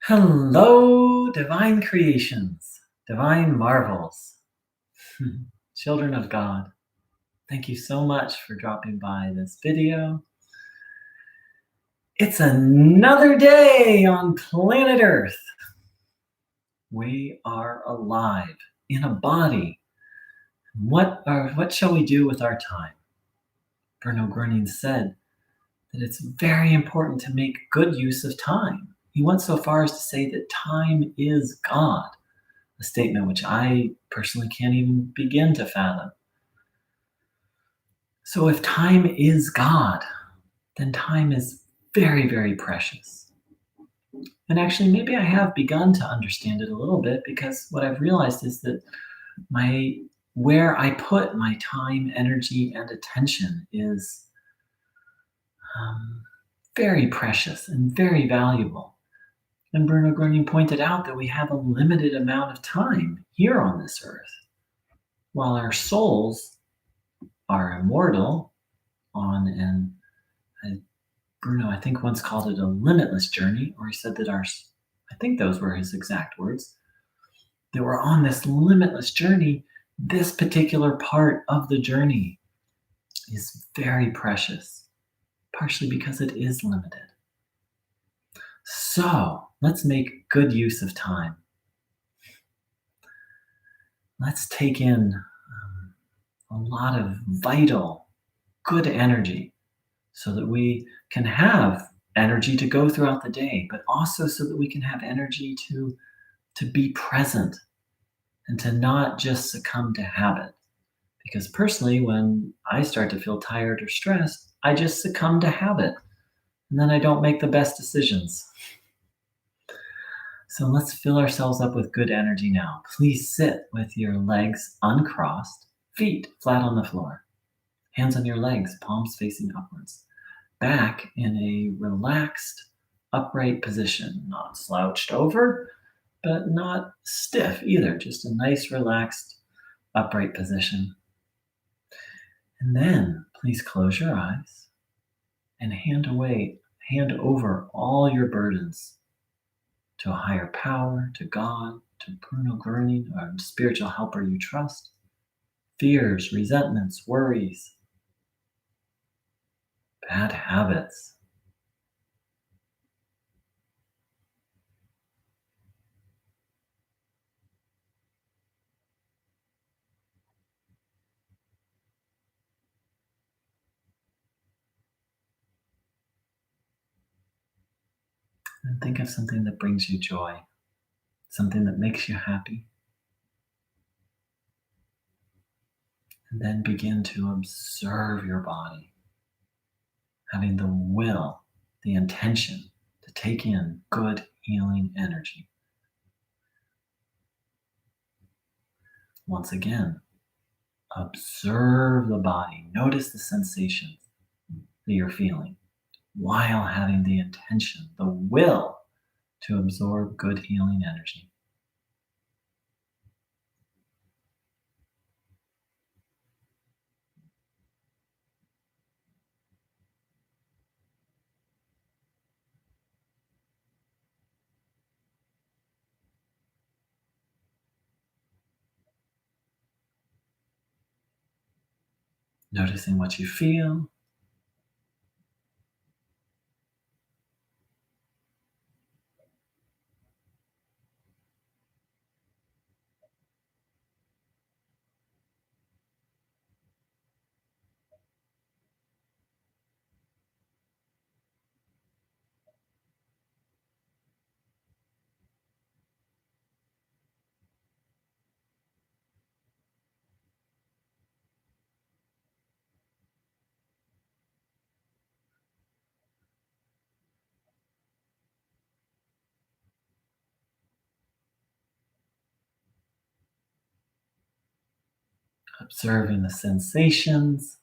Hello, divine creations, divine marvels, children of God. Thank you so much for dropping by this video. It's another day on planet Earth. We are alive in a body. What shall we do with our time? Bruno Groening said that it's very important to make good use of time. He went so far as to say that time is God, a statement which I personally can't even begin to fathom. So if time is God, then time is very, very precious. And actually, maybe I have begun to understand it a little bit because what I've realized is that my where I put my time, energy, and attention is um, very precious and very valuable. And Bruno Groening pointed out that we have a limited amount of time here on this earth, while our souls are immortal on an Bruno, I think, once called it a limitless journey, or he said that I think those were his exact words, that we're on this limitless journey. This particular part of the journey is very precious, partially because it is limited. So let's make good use of time. Let's take in a lot of vital, good energy so that we can have energy to go throughout the day, but also so that we can have energy to be present and to not just succumb to habit. Because personally, when I start to feel tired or stressed, I just succumb to habit and then I don't make the best decisions. So let's fill ourselves up with good energy now. Please sit with your legs uncrossed, feet flat on the floor, hands on your legs, palms facing upwards, back in a relaxed, upright position, not slouched over, but not stiff either, just a nice, relaxed, upright position. And then please close your eyes and hand over all your burdens to a higher power, to God, to Bruno Groening, a spiritual helper you trust, fears, resentments, worries, bad habits. And think of something that brings you joy, something that makes you happy. And then begin to observe your body, having the will, the intention to take in good healing energy. Once again, observe the body. Notice the sensations that you're feeling while having the intention, the will to absorb good healing energy. Noticing what you feel. Observing the sensations.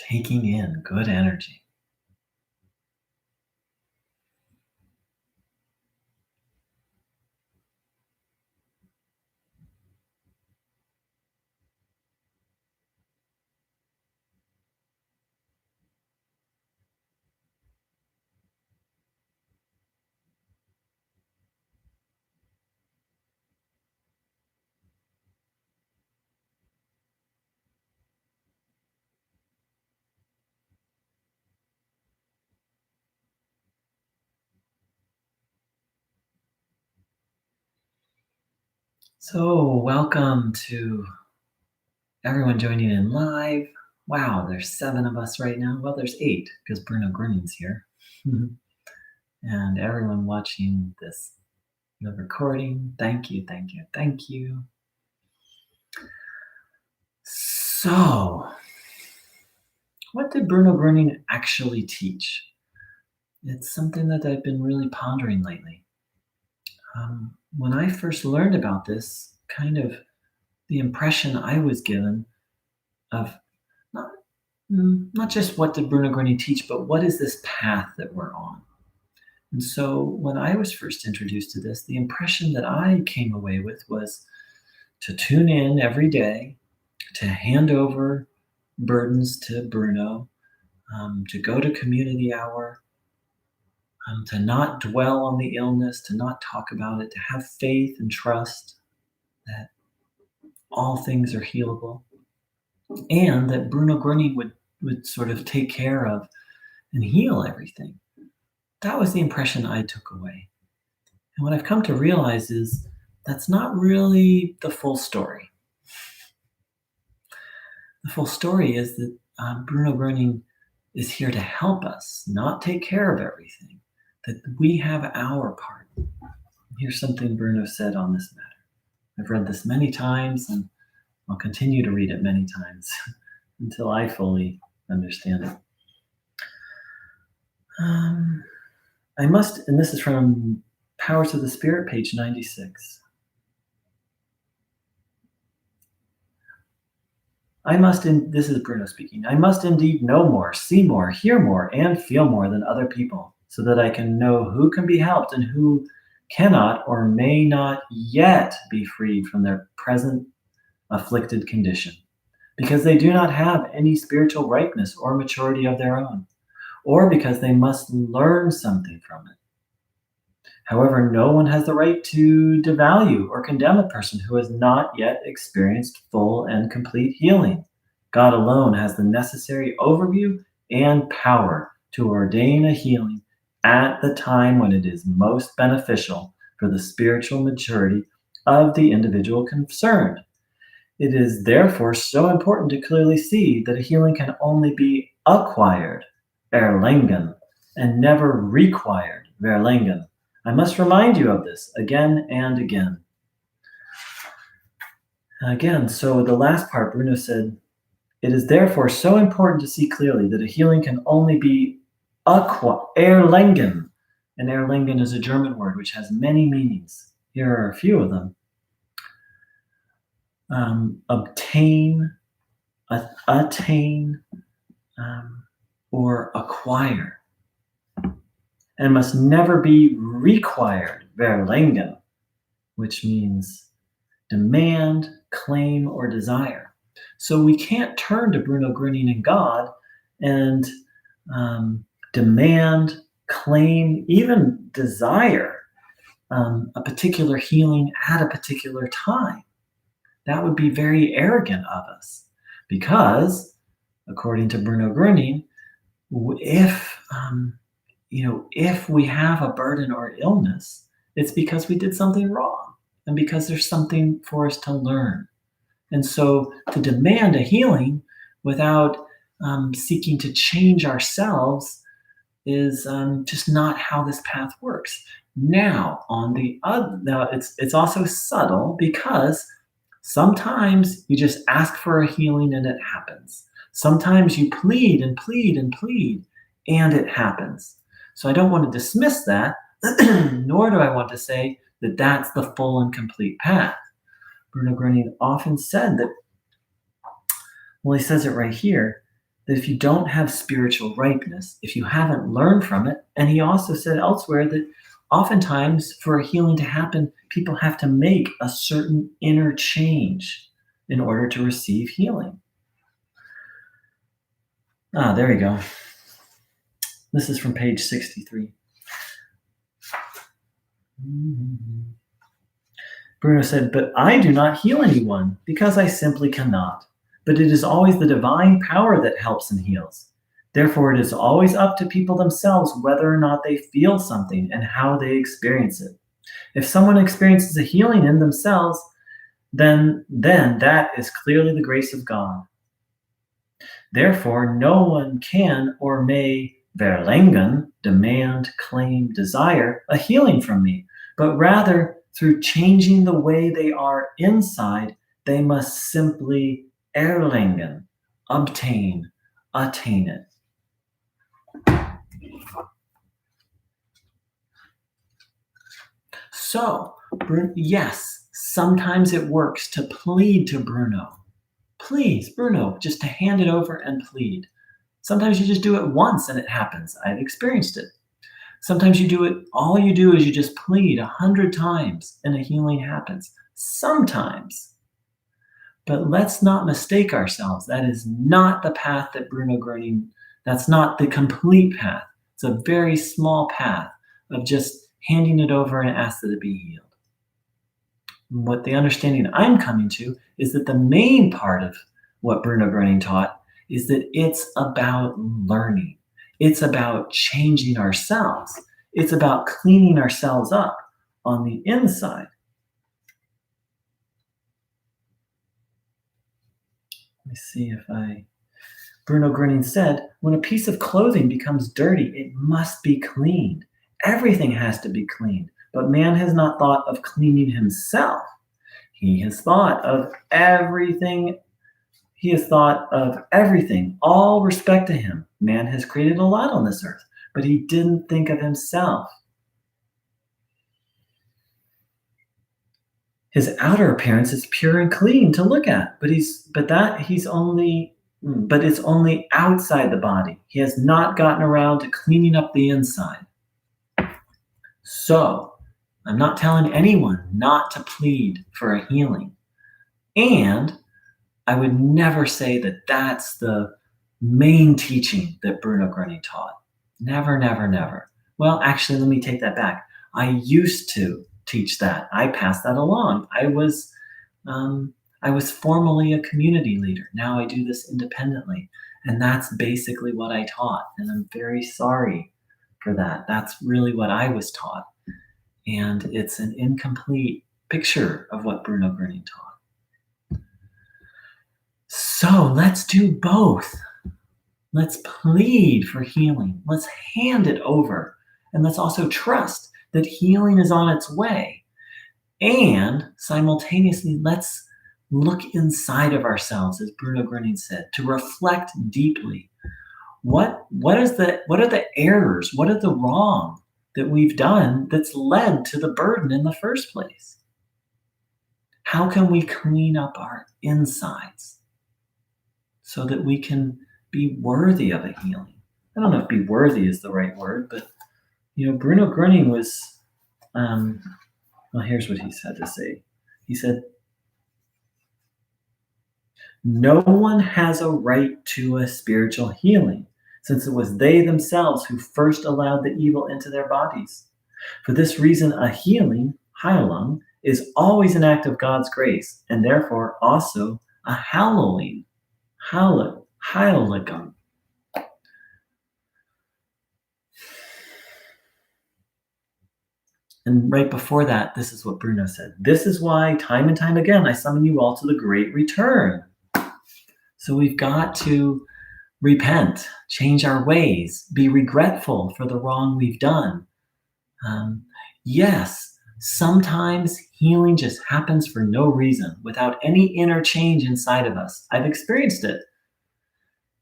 taking in good energy. So, welcome to everyone joining in live. Wow, there's 7 of us right now. Well, there's 8 because Bruno Groening's here. And everyone watching this the recording, thank you, thank you, thank you. So, what did Bruno Groening actually teach? It's something that I've been really pondering lately. When I first learned about this, kind of the impression I was given of not, not just what did Bruno Groening teach, but what is this path that we're on? And so when I was first introduced to this, the impression that I came away with was to tune in every day, to hand over burdens to Bruno, to go to community hour, to not dwell on the illness, to not talk about it, to have faith and trust that all things are healable, and that Bruno Groening would sort of take care of and heal everything. That was the impression I took away. And what I've come to realize is that's not really the full story. The full story is that Bruno Groening is here to help us, not take care of everything, that we have our part. Here's something Bruno said on this matter. I've read this many times and I'll continue to read it many times until I fully understand it. I must, and this is from Powers of the Spirit, page 96. This is Bruno speaking. I must indeed know more, see more, hear more, and feel more than other people, so that I can know who can be helped and who cannot or may not yet be freed from their present afflicted condition, because they do not have any spiritual ripeness or maturity of their own, or because they must learn something from it. However, no one has the right to devalue or condemn a person who has not yet experienced full and complete healing. God alone has the necessary overview and power to ordain a healing at the time when it is most beneficial for the spiritual maturity of the individual concerned. It is therefore so important to clearly see that a healing can only be acquired, erlangen, and never required, verlangen. I must remind you of this again and again. Again, so the last part, Bruno said, it is therefore so important to see clearly that a healing can only be erlangen. And erlangen is a German word which has many meanings. Here are a few of them. Obtain, attain, or acquire, and must never be required, verlangen, which means demand, claim, or desire. So we can't turn to Bruno Groening and God and demand, claim, even desire a particular healing at a particular time. That would be very arrogant of us because, according to Bruno Groening, if we have a burden or illness, it's because we did something wrong and because there's something for us to learn. And so to demand a healing without seeking to change ourselves is just not how this path works. Now, it's also subtle because sometimes you just ask for a healing and it happens. Sometimes you plead and plead and plead and it happens. So I don't want to dismiss that, nor do I want to say that that's the full and complete path. Bruno Groening often said that, well, he says it right here, that if you don't have spiritual ripeness, if you haven't learned from it, and he also said elsewhere that oftentimes for a healing to happen, people have to make a certain inner change in order to receive healing. Ah, there you go. This is from page 63. Bruno said, "But I do not heal anyone because I simply cannot. But it is always the divine power that helps and heals. Therefore, it is always up to people themselves whether or not they feel something and how they experience it. If someone experiences a healing in themselves, then that is clearly the grace of God. Therefore, no one can or may verlangen, demand, claim, desire a healing from me, but rather through changing the way they are inside, they must simply erlangen, obtain, attain it." So, yes, sometimes it works to plead to Bruno. Please, Bruno, just to hand it over and plead. Sometimes you just do it once and it happens. I've experienced it. Sometimes you do it, all you do is you just plead 100 times and a healing happens. Sometimes. But let's not mistake ourselves. That is not the path that Bruno Groening, that's not the complete path. It's a very small path of just handing it over and ask that it be healed. What the understanding I'm coming to is that the main part of what Bruno Groening taught is that it's about learning. It's about changing ourselves. It's about cleaning ourselves up on the inside. Let me see if Bruno Groening said, "When a piece of clothing becomes dirty, it must be cleaned. Everything has to be cleaned, but man has not thought of cleaning himself. He has thought of everything. All respect to him. Man has created a lot on this earth, but he didn't think of himself. His outer appearance is pure and clean to look at, but it's only outside the body. He has not gotten around to cleaning up the inside." So, I'm not telling anyone not to plead for a healing. And I would never say that that's the main teaching that Bruno Groening taught. Never, never, never. Well, actually, let me take that back. I used to teach that. I passed that along. I was formerly a community leader. Now I do this independently. And that's basically what I taught. And I'm very sorry for that. That's really what I was taught. And it's an incomplete picture of what Bruno Groening taught. So let's do both. Let's plead for healing. Let's hand it over. And let's also trust that healing is on its way. And simultaneously, let's look inside of ourselves, as Bruno Groening said, to reflect deeply. What are the errors? What are the wrong that we've done that's led to the burden in the first place? How can we clean up our insides so that we can be worthy of a healing? I don't know if "be worthy" is the right word, but Bruno Groening was, well, here's what he had to say. He said, "No one has a right to a spiritual healing, since it was they themselves who first allowed the evil into their bodies. For this reason, a healing, Heilung, is always an act of God's grace, and therefore also a hallowing, Heiligum." And right before that, this is what Bruno said. "This is why, time and time again, I summon you all to the great return." So we've got to repent, change our ways, be regretful for the wrong we've done. Yes, sometimes healing just happens for no reason, without any inner change inside of us. I've experienced it.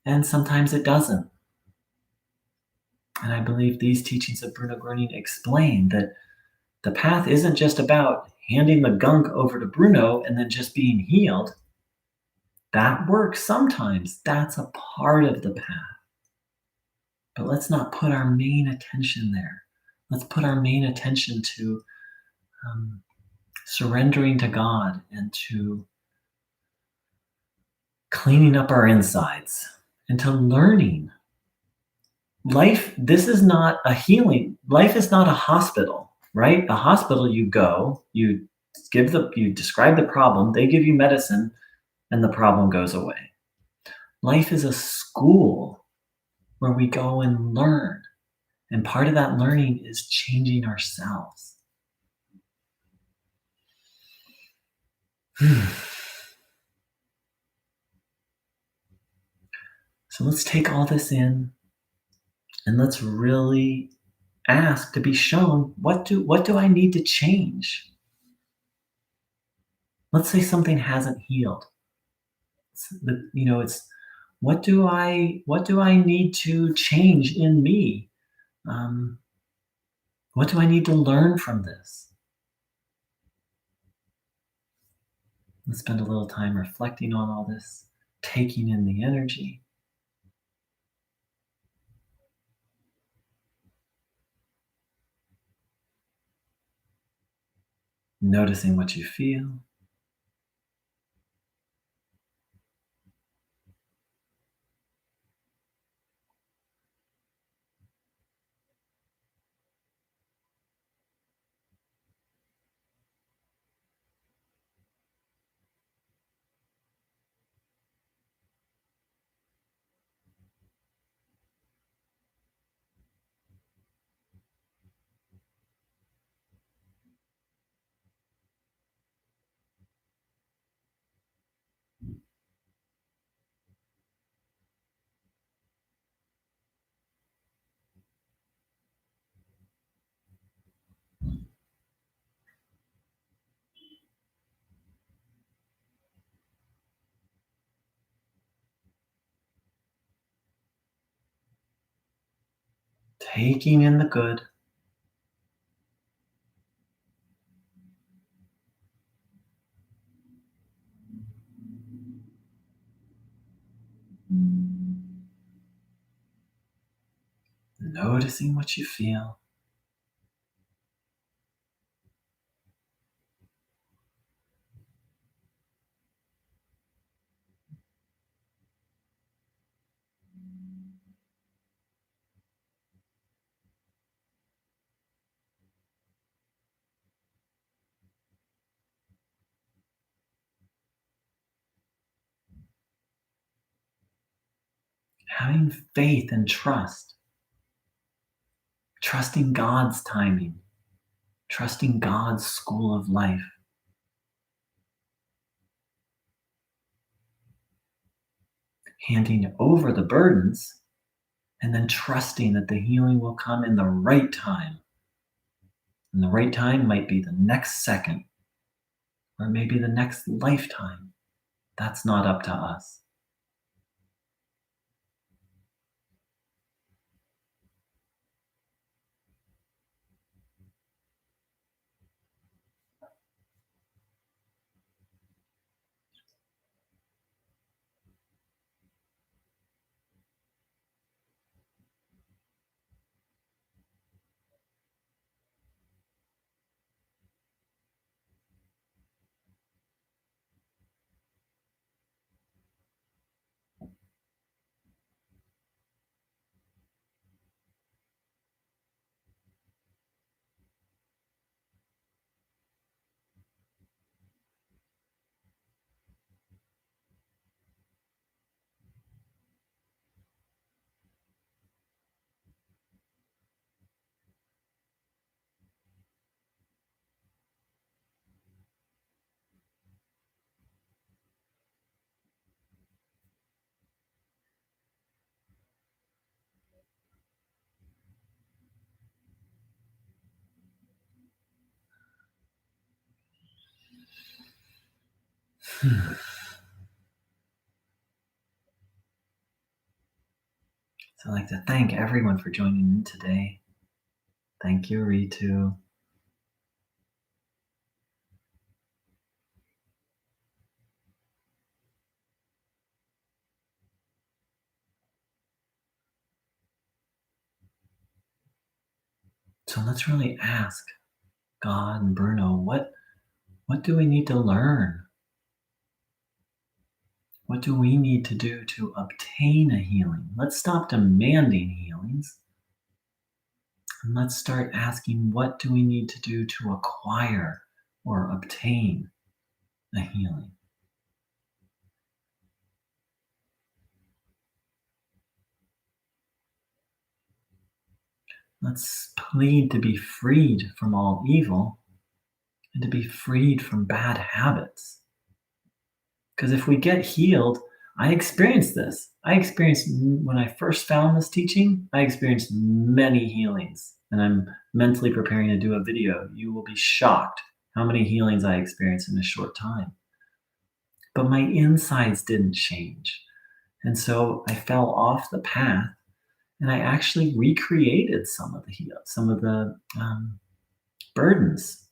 And sometimes it doesn't. And I believe these teachings of Bruno Groening explain that the path isn't just about handing the gunk over to Bruno and then just being healed. That works sometimes. That's a part of the path. But let's not put our main attention there. Let's put our main attention to um, surrendering to God and to cleaning up our insides and to learning. Life, this is not a healing. Life is not a hospital, right? A hospital, you go, you describe the problem, they give you medicine, and the problem goes away. Life is a school where we go and learn. And part of that learning is changing ourselves. So let's take all this in and let's really ask to be shown what do I need to change? Let's say something hasn't healed. It's what do I need to change in me? Um, what do I need to learn from this? Let's spend a little time reflecting on all this, taking in the energy, noticing what you feel. Taking in the good, noticing what you feel. Having faith and trust, trusting God's timing, trusting God's school of life, handing over the burdens, and then trusting that the healing will come in the right time. And the right time might be the next second, or maybe the next lifetime. That's not up to us. So I'd like to thank everyone for joining in today. Thank you, Ritu. So let's really ask God and Bruno, what do we need to learn? What do we need to do to obtain a healing? Let's stop demanding healings and let's start asking, what do we need to do to acquire or obtain a healing? Let's plead to be freed from all evil and to be freed from bad habits. Because if we get healed, I experienced this. I experienced, when I first found this teaching, I experienced many healings. And I'm mentally preparing to do a video. You will be shocked how many healings I experienced in a short time. But my insides didn't change. And so I fell off the path and I actually recreated some of the burdens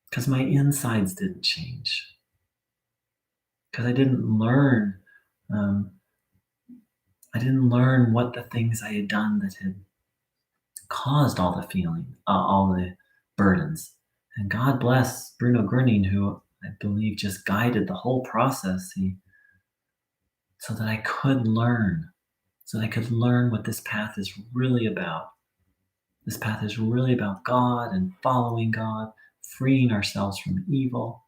because my insides didn't change. Because um, I didn't learn what the things I had done that had caused all the burdens. And God bless Bruno Groening, who I believe just guided the whole process. So that I could learn, so that I could learn what this path is really about. This path is really about God and following God, freeing ourselves from evil,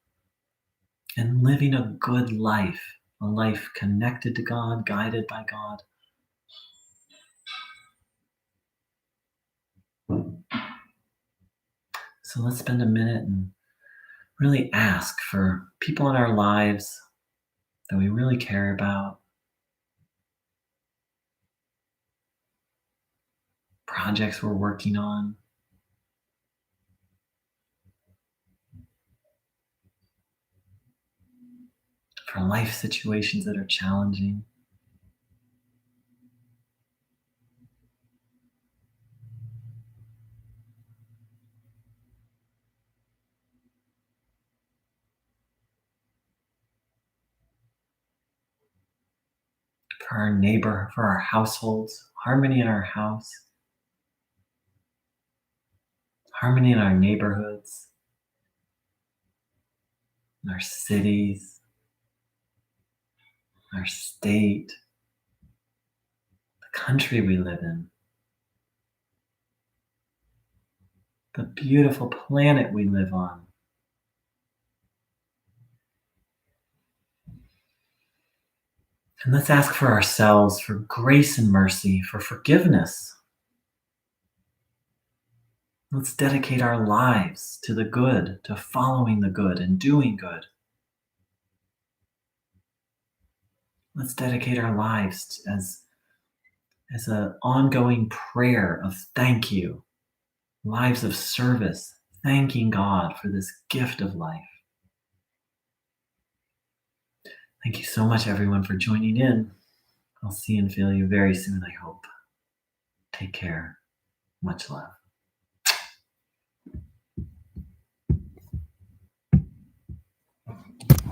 and living a good life, a life connected to God, guided by God. So let's spend a minute and really ask for people in our lives that we really care about, projects we're working on, for life situations that are challenging. For our neighbor, for our households, harmony in our house, harmony in our neighborhoods, in our cities, our state, the country we live in, the beautiful planet we live on. And let's ask for ourselves for grace and mercy, for forgiveness. Let's dedicate our lives to the good, to following the good and doing good. Let's dedicate our lives as an ongoing prayer of thank you, lives of service, thanking God for this gift of life. Thank you so much, everyone, for joining in. I'll see and feel you very soon, I hope. Take care. Much love.